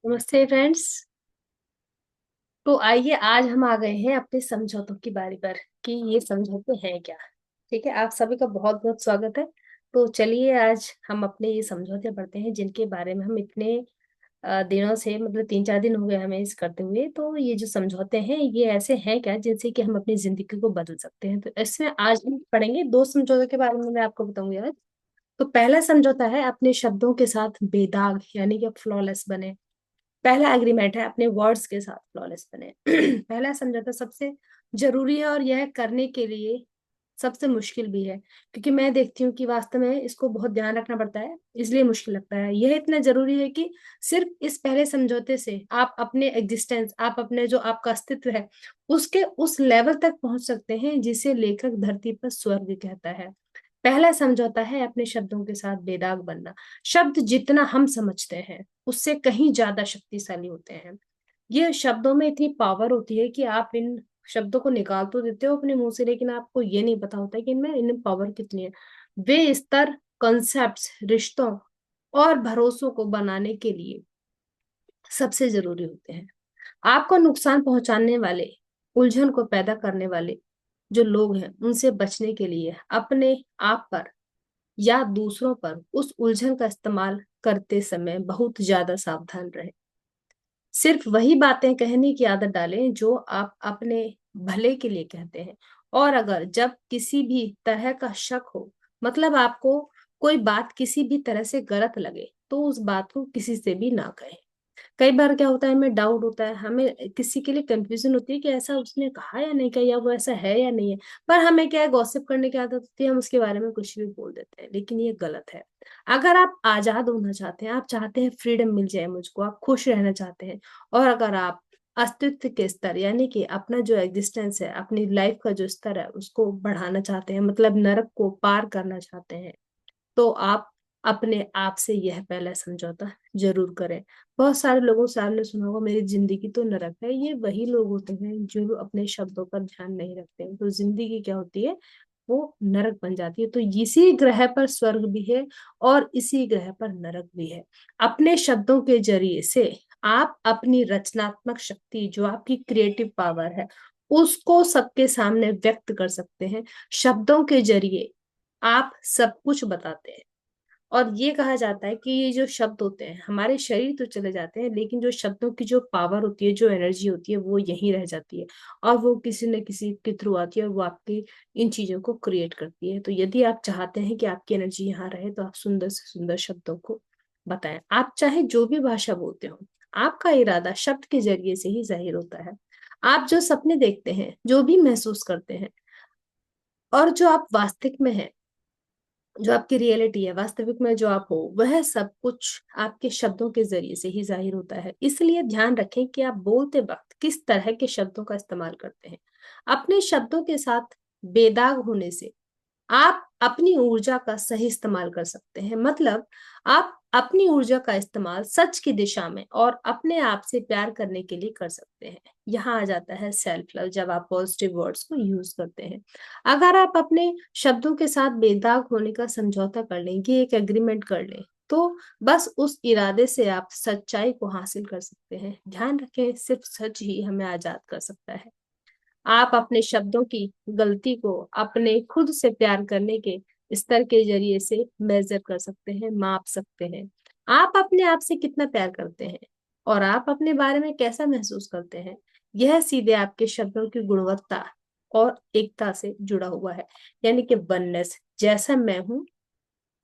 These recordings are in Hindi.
नमस्ते फ्रेंड्स। तो आइए आज हम आ गए हैं अपने समझौतों की बारी पर कि ये समझौते हैं क्या। ठीक है, आप सभी का बहुत बहुत स्वागत है। तो चलिए आज हम अपने ये समझौते पढ़ते हैं जिनके बारे में हम इतने दिनों से, मतलब 3-4 दिन हो गए हमें इस करते हुए। तो ये जो समझौते हैं ये ऐसे हैं क्या जिनसे कि हम अपनी जिंदगी को बदल सकते हैं। तो इसमें आज हम पढ़ेंगे दो समझौतों के बारे में, मैं आपको बताऊंगी आज। तो पहला समझौता है अपने शब्दों के साथ बेदाग, यानी कि फ्लॉलेस बने। पहला एग्रीमेंट है अपने वर्ड्स के साथ फ्लॉलेस बने। पहला समझौता सबसे जरूरी है और यह करने के लिए सबसे मुश्किल भी है, क्योंकि मैं देखती हूँ कि वास्तव में इसको बहुत ध्यान रखना पड़ता है, इसलिए मुश्किल लगता है। यह इतना जरूरी है कि सिर्फ इस पहले समझौते से आप अपने एग्जिस्टेंस, आप अपने जो आपका अस्तित्व है उसके उस लेवल तक पहुंच सकते हैं जिसे लेखक धरती पर स्वर्ग कहता है। पहला समझौता है अपने शब्दों के साथ बेदाग बनना। शब्द जितना हम समझते हैं उससे कहीं ज्यादा शक्तिशाली होते हैं। ये शब्दों में इतनी पावर होती है कि आप इन शब्दों को निकाल तो देते हो अपने मुंह से, लेकिन आपको ये नहीं पता होता कि इनमें इनमें पावर कितनी है। वे स्तर, कॉन्सेप्ट्स, रिश्तों और भरोसों को बनाने के लिए सबसे जरूरी होते हैं। आपको नुकसान पहुंचाने वाले, उलझन को पैदा करने वाले जो लोग हैं उनसे बचने के लिए अपने आप पर या दूसरों पर उस उलझन का इस्तेमाल करते समय बहुत ज्यादा सावधान रहें। सिर्फ वही बातें कहने की आदत डालें जो आप अपने भले के लिए कहते हैं। और अगर जब किसी भी तरह का शक हो, मतलब आपको कोई बात किसी भी तरह से गलत लगे, तो उस बात को किसी से भी ना कहें। कई बार क्या होता है, हमें डाउट होता है, हमें किसी के लिए कंफ्यूजन होती है कि ऐसा उसने कहा या नहीं कहा, या वो ऐसा है या नहीं है। पर हमें क्या है, गॉसिप करने की आदत होती है, हम उसके बारे में कुछ भी बोल देते हैं, लेकिन ये गलत है। अगर आप आजाद होना चाहते हैं, आप चाहते हैं फ्रीडम मिल जाए मुझको, आप खुश रहना चाहते हैं, और अगर आप अस्तित्व के स्तर, यानी कि अपना जो एग्जिस्टेंस है, अपनी लाइफ का जो स्तर है उसको बढ़ाना चाहते हैं, मतलब नरक को पार करना चाहते हैं, तो आप अपने आप से यह पहला समझौता जरूर करें। बहुत सारे लोगों से आपने सुना होगा मेरी जिंदगी तो नरक है। ये वही लोग होते हैं जो अपने शब्दों पर ध्यान नहीं रखते हैं, तो जिंदगी क्या होती है, वो नरक बन जाती है। तो इसी ग्रह पर स्वर्ग भी है और इसी ग्रह पर नरक भी है। अपने शब्दों के जरिए से आप अपनी रचनात्मक शक्ति, जो आपकी क्रिएटिव पावर है, उसको सबके सामने व्यक्त कर सकते हैं। शब्दों के जरिए आप सब कुछ बताते हैं। और ये कहा जाता है कि ये जो शब्द होते हैं, हमारे शरीर तो चले जाते हैं, लेकिन जो शब्दों की जो पावर होती है, जो एनर्जी होती है, वो यहीं रह जाती है। और वो किसी न किसी के थ्रू आती है और वो आपकी इन चीजों को क्रिएट करती है। तो यदि आप चाहते हैं कि आपकी एनर्जी यहाँ रहे, तो आप सुंदर से सुंदर शब्दों को बताएं। आप चाहे जो भी भाषा बोलते हो, आपका इरादा शब्द के जरिए से ही जाहिर होता है। आप जो सपने देखते हैं, जो भी महसूस करते हैं, और जो आप वास्तविक में हैं, जो आपकी रियलिटी है, वास्तविक में जो आप हो, वह सब कुछ आपके शब्दों के जरिए से ही जाहिर होता है। इसलिए ध्यान रखें कि आप बोलते वक्त किस तरह के शब्दों का इस्तेमाल करते हैं। अपने शब्दों के साथ बेदाग होने से आप अपनी ऊर्जा का सही इस्तेमाल कर सकते हैं। मतलब आप अपनी ऊर्जा का इस्तेमाल सच की दिशा में और अपने आप से प्यार करने के लिए कर सकते हैं। यहाँ आ जाता है सेल्फ लव, जब आप पॉजिटिव वर्ड्स को यूज करते हैं। अगर आप अपने शब्दों के साथ बेदाग होने का समझौता कर लें, ये एक एग्रीमेंट कर लें, तो बस उस इरादे से आप सच्चाई को हासिल कर सकते हैं। ध्यान रखें, सिर्फ सच ही हमें आजाद कर सकता है। आप अपने शब्दों की गलती को अपने खुद से प्यार करने के स्तर के जरिए से मेजर कर सकते हैं, माप सकते हैं। आप अपने आप से कितना प्यार करते हैं और आप अपने बारे में कैसा महसूस करते हैं, यह सीधे आपके शब्दों की गुणवत्ता और एकता से जुड़ा हुआ है। यानी कि वननेस, जैसा मैं हूं,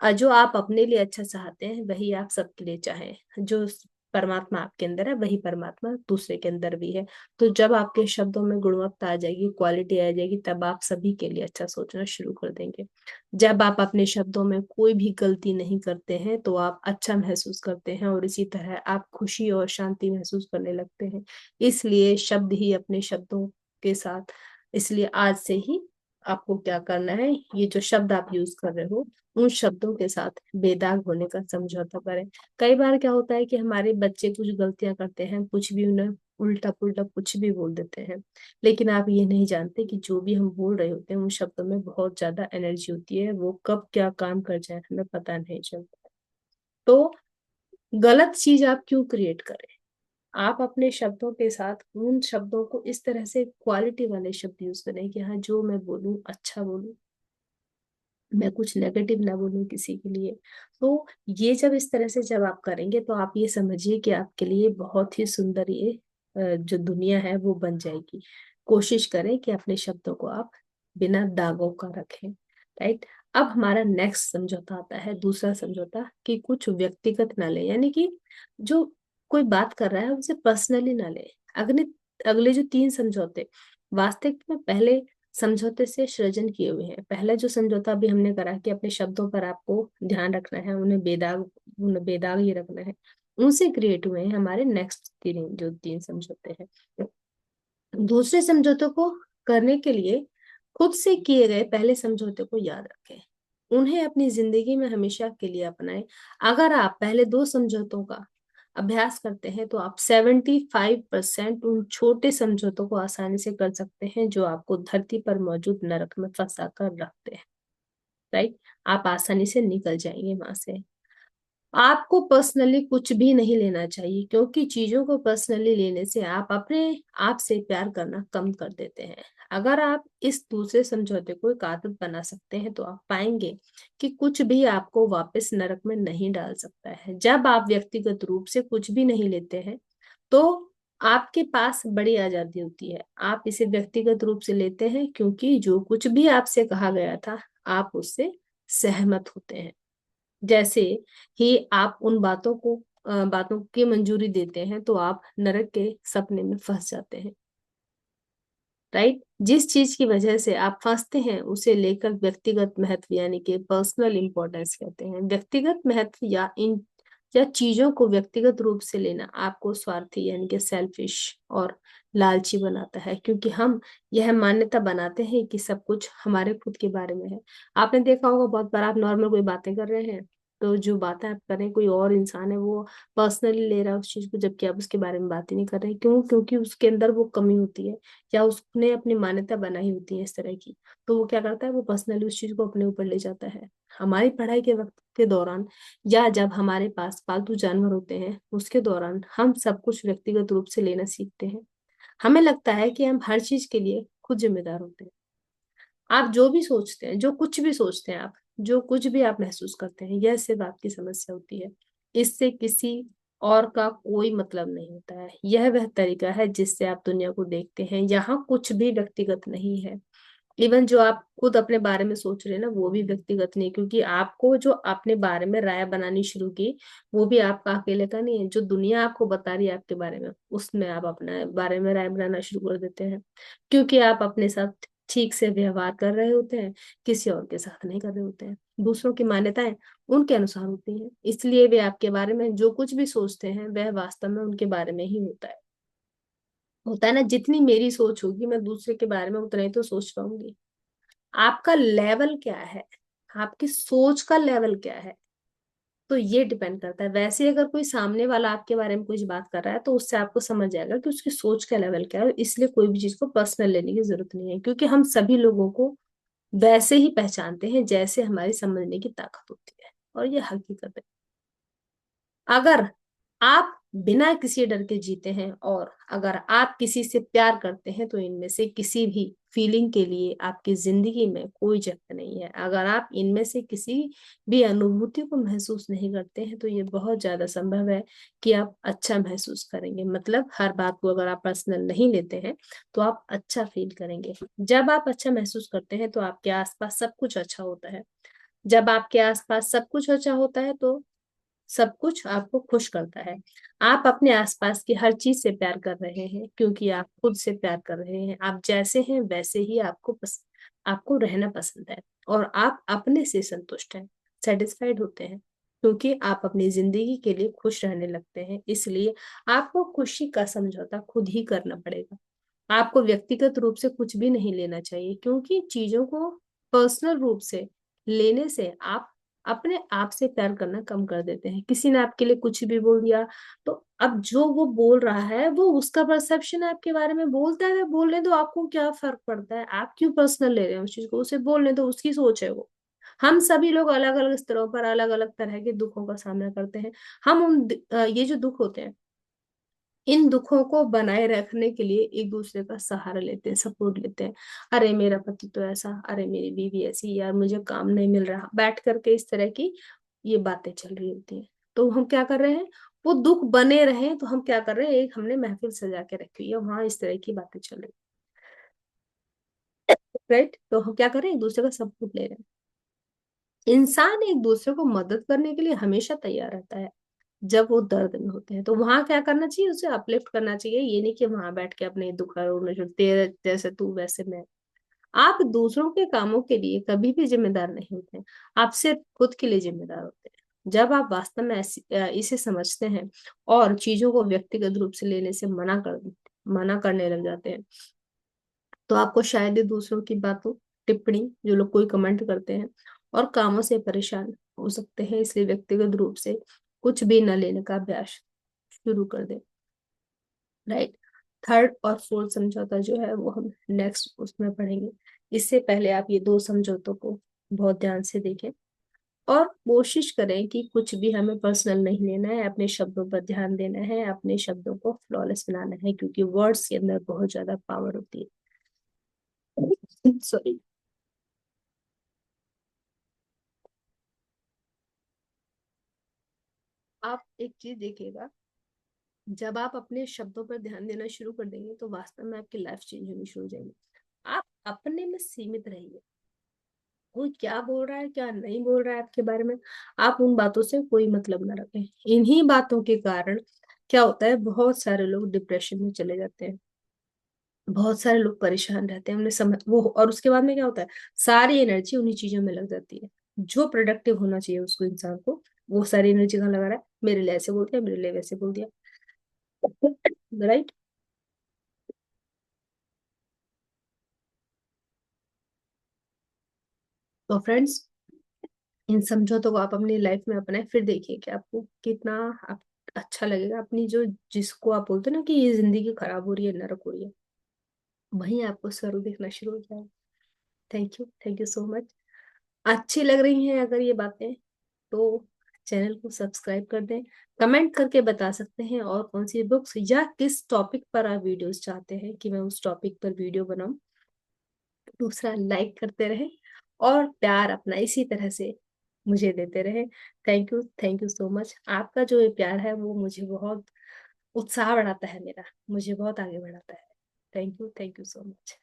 जो आप अपने लिए अच्छा चाहते हैं वही आप सबके लिए चाहें। जो परमात्मा आपके अंदर है वही परमात्मा दूसरे के अंदर भी है। तो जब आपके शब्दों में गुणवत्ता आ जाएगी, क्वालिटी आ जाएगी, तब आप सभी के लिए अच्छा सोचना शुरू कर देंगे। जब आप अपने शब्दों में कोई भी गलती नहीं करते हैं तो आप अच्छा महसूस करते हैं, और इसी तरह आप खुशी और शांति महसूस करने लगते हैं। इसलिए शब्द ही अपने शब्दों के साथ, इसलिए आज से ही आपको क्या करना है, ये जो शब्द आप यूज कर रहे हो उन शब्दों के साथ बेदाग होने का समझौता करें। कई बार क्या होता है कि हमारे बच्चे कुछ गलतियां करते हैं, कुछ भी उन्हें उल्टा पुल्टा कुछ भी बोल देते हैं, लेकिन आप ये नहीं जानते कि जो भी हम बोल रहे होते हैं उन शब्दों में बहुत ज्यादा एनर्जी होती है, वो कब क्या काम कर जाए हमें पता नहीं चलता। तो गलत चीज आप क्यों क्रिएट करें। आप अपने शब्दों के साथ उन शब्दों को इस तरह से क्वालिटी वाले शब्द यूज करें कि हाँ, जो मैं बोलूं अच्छा बोलूं, मैं कुछ नेगेटिव ना बोलूं किसी के लिए। तो ये जब इस तरह से जब आप करेंगे तो आप ये समझिए कि आपके लिए बहुत ही सुंदर ये जो दुनिया है वो बन जाएगी। कोशिश करें कि अपने शब्दों को आप बिना दागों का रखें। राइट। अब हमारा नेक्स्ट समझौता आता है, दूसरा समझौता, कि कुछ व्यक्तिगत ना ले, यानी कि जो कोई बात कर रहा है उसे पर्सनली ना ले। अगले अगले जो तीन समझौते वास्तविक में पहले समझौते से सृजन किए हुए हैं। पहला जो समझौता अभी हमने करा कि अपने शब्दों पर आपको ध्यान रखना है, उन्हें बेदाग ही रखना है, उनसे क्रिएट हुए हैं हमारे नेक्स्ट तीन समझौते हैं। दूसरे समझौते को करने के लिए खुद से किए गए पहले समझौते को याद रखें, उन्हें अपनी जिंदगी में हमेशा के लिए अपनाएं। अगर आप पहले दो समझौतों का अभ्यास करते हैं तो आप 75% उन छोटे समझौतों को आसानी से कर सकते हैं जो आपको धरती पर मौजूद नरक में फंसा कर रखते हैं। राइट। आप आसानी से निकल जाएंगे वहां से। आपको पर्सनली कुछ भी नहीं लेना चाहिए, क्योंकि चीजों को पर्सनली लेने से आप अपने आप से प्यार करना कम कर देते हैं। अगर आप इस दूसरे समझौते को एक आदत बना सकते हैं तो आप पाएंगे कि कुछ भी आपको वापस नरक में नहीं डाल सकता है। जब आप व्यक्तिगत रूप से कुछ भी नहीं लेते हैं तो आपके पास बड़ी आजादी होती है। आप इसे व्यक्तिगत रूप से लेते हैं क्योंकि जो कुछ भी आपसे कहा गया था आप उससे सहमत होते हैं। जैसे ही आप उन बातों की मंजूरी देते हैं तो आप नरक के सपने में फंस जाते हैं। राइट। जिस चीज की वजह से आप फंसते हैं उसे लेकर व्यक्तिगत महत्व यानी कि पर्सनल इंपॉर्टेंस कहते हैं। व्यक्तिगत महत्व या चीजों को व्यक्तिगत रूप से लेना आपको स्वार्थी यानी कि सेल्फिश और लालची बनाता है, क्योंकि हम यह मान्यता बनाते हैं कि सब कुछ हमारे खुद के बारे में है। आपने देखा होगा बहुत बार आप नॉर्मल कोई बातें कर रहे हैं तो जो बातें आप कर रहे हैं कोई और इंसान है वो पर्सनली ले रहा है उस चीज को, जबकि आप उसके बारे में बात ही नहीं कर रहे हैं। क्यों? क्योंकि उसके अंदर वो कमी होती है या उसने अपनी मान्यता बनाई होती है इस तरह की। तो वो क्या करता है, वो पर्सनली उस चीज को अपने ऊपर ले जाता है। हमारी पढ़ाई के वक्त के दौरान या जब हमारे पास पालतू जानवर होते हैं उसके दौरान हम सब कुछ व्यक्तिगत रूप से लेना सीखते हैं। हमें लगता है कि हम हर चीज के लिए खुद जिम्मेदार होते हैं। आप जो भी सोचते हैं, जो कुछ भी सोचते हैं, आप जो कुछ भी आप महसूस करते हैं, यह सिर्फ आपकी समस्या होती है। इससे किसी और का कोई मतलब नहीं होता है। यह वह तरीका है जिससे आप दुनिया को देखते हैं। यहाँ कुछ भी व्यक्तिगत नहीं है। इवन जो आप खुद अपने बारे में सोच रहे हैं ना वो भी व्यक्तिगत नहीं, क्योंकि आपको जो अपने बारे में राय बनानी शुरू की वो भी आपका अकेले का नहीं है। जो दुनिया आपको बता रही है आपके बारे में उसमें आप अपने बारे में राय बनाना शुरू कर देते हैं, क्योंकि आप अपने साथ ठीक से व्यवहार कर रहे होते हैं, किसी और के साथ नहीं कर रहे होते हैं। दूसरों की मान्यताएं उनके अनुसार होती हैं, इसलिए वे आपके बारे में जो कुछ भी सोचते हैं वह वास्तव में उनके बारे में ही होता है ना। जितनी मेरी सोच होगी मैं दूसरे के बारे में उतना ही तो सोच पाऊंगी। आपका लेवल क्या है, आपकी सोच का लेवल क्या है, तो ये डिपेंड करता है। वैसे अगर कोई सामने वाला आपके बारे में कुछ बात कर रहा है तो उससे आपको समझ जाएगा कि उसकी सोच का लेवल क्या है। इसलिए कोई भी चीज को पर्सनल लेने की जरूरत नहीं है, क्योंकि हम सभी लोगों को वैसे ही पहचानते हैं जैसे हमारी समझने की ताकत होती है, और ये हकीकत है। अगर आप बिना किसी डर के जीते हैं और अगर आप किसी से प्यार करते हैं तो इनमें से किसी भी फीलिंग के लिए आपकी जिंदगी में कोई जगह नहीं है। अगर आप इनमें से किसी भी अनुभूति को महसूस नहीं करते हैं तो ये बहुत ज्यादा संभव है कि आप अच्छा महसूस करेंगे। मतलब हर बात को अगर आप पर्सनल नहीं लेते हैं तो आप अच्छा फील करेंगे। जब आप अच्छा महसूस करते हैं तो आपके आसपास सब कुछ अच्छा होता है। जब आपके आसपास सब कुछ अच्छा होता है तो सब कुछ आपको खुश करता है। आप अपने आसपास की हर चीज से प्यार कर रहे हैं क्योंकि आप खुद से प्यार कर रहे हैं। आप जैसे हैं वैसे ही आपको रहना पसंद है, और आप अपने से संतुष्ट हैं, सेटिस्फाइड होते हैं, क्योंकि आप अपनी जिंदगी के लिए खुश रहने लगते हैं। इसलिए आपको खुशी का समझौता खुद ही करना पड़ेगा। आपको व्यक्तिगत रूप से कुछ भी नहीं लेना चाहिए, क्योंकि चीजों को पर्सनल रूप से लेने से आप अपने आप से प्यार करना कम कर देते हैं। किसी ने आपके लिए कुछ भी बोल दिया तो अब जो वो बोल रहा है वो उसका परसेप्शन है आपके बारे में, बोलता है बोलने दो, आपको क्या फर्क पड़ता है? आप क्यों पर्सनल ले रहे हैं उस चीज को? उसे बोलने दो, उसकी सोच है वो। हम सभी लोग अलग अलग स्तरों पर अलग अलग तरह के दुखों का सामना करते हैं। हम ये जो दुख होते हैं इन दुखों को बनाए रखने के लिए एक दूसरे का सहारा लेते हैं, सपोर्ट लेते हैं। अरे मेरा पति तो ऐसा, अरे मेरी बीवी ऐसी, यार मुझे काम नहीं मिल रहा, बैठ करके इस तरह की ये बातें चल रही होती हैं। तो हम क्या कर रहे हैं, वो दुख बने रहे तो हम क्या कर रहे हैं, एक हमने महफिल सजा के रखी हुई है, वहां इस तरह की बातें चल रही है, राइट। तो हम क्या कर रहे हैं, एक दूसरे का सपोर्ट ले रहे हैं। इंसान एक दूसरे को मदद करने के लिए हमेशा तैयार रहता है जब वो दर्द में होते हैं। तो वहां क्या करना चाहिए, उसे अपलिफ्ट करना चाहिए। ये नहीं कि वहां बैठ के अपने दुख रोने जो तेरे जैसे तू वैसे मैं। आप दूसरों के कामों के लिए कभी भी जिम्मेदार नहीं होते हैं, आप सिर्फ खुद के लिए जिम्मेदार होते हैं। जब आप वास्तव में इसे समझते हैं और चीजों को व्यक्तिगत रूप से लेने से मना करने लग जाते हैं, तो आपको शायद ही दूसरों की बातों, टिप्पणी, जो लोग कोई कमेंट करते हैं और कामों से परेशान हो सकते हैं। इसलिए व्यक्तिगत रूप से कुछ भी न लेने का अभ्यास शुरू कर दे, राइट। थर्ड और फोर्थ समझौता जो है वो हम नेक्स्ट उसमें पढ़ेंगे। इससे पहले आप ये दो समझौतों को बहुत ध्यान से देखें और कोशिश करें कि कुछ भी हमें पर्सनल नहीं लेना है, अपने शब्दों पर ध्यान देना है, अपने शब्दों को फ्लॉलेस बनाना है, क्योंकि वर्ड्स के अंदर बहुत ज्यादा पावर होती है। सॉरी। आप एक चीज देखिएगा, जब आप अपने शब्दों पर ध्यान देना शुरू कर देंगे तो वास्तव में आपकी लाइफ चेंज होनी शुरू हो जाएगी। आप अपने में सीमित रहिए, कोई क्या बोल रहा है क्या नहीं बोल रहा है आपके बारे में, आप उन बातों से कोई मतलब ना रखें। इन्हीं बातों के कारण क्या होता है, बहुत सारे लोग डिप्रेशन में चले जाते हैं, बहुत सारे लोग परेशान रहते हैं, उन्हें समझ वो, और उसके बाद में क्या होता है, सारी एनर्जी उन्हीं चीजों में लग जाती है। जो प्रोडक्टिव होना चाहिए उसको, इंसान को, वो सारी एनर्जी कहाँ लगा रहा है, मेरे लिए ऐसे बोल दिया, मेरे लिए वैसे बोल दिया, राइट। तो फ्रेंड्स, इन समझौतों को आप अपनी लाइफ में अपनाएं, फिर देखिए कि आपको कितना आप, अच्छा लगेगा। अपनी जो, जिसको आप बोलते हो ना कि ये जिंदगी खराब हो रही है, नरक हो रही है, वहीं आपको स्वर्ग दिखना शुरू हो जाएगा। Thank you so much. अच्छी लग रही हैं अगर ये बातें, तो चैनल को सब्सक्राइब कर दें। कमेंट करके बता सकते हैं और कौन सी बुक्स या किस टॉपिक पर आप वीडियोस चाहते हैं कि मैं उस टॉपिक पर वीडियो बनाऊं। दूसरा, लाइक करते रहें और प्यार अपना इसी तरह से मुझे देते रहें। Thank you so much. आपका जो ये प्यार है वो मुझे बहुत उत्साह बढ़ाता है, मेरा, मुझे बहुत आगे बढ़ाता है। Thank you so much.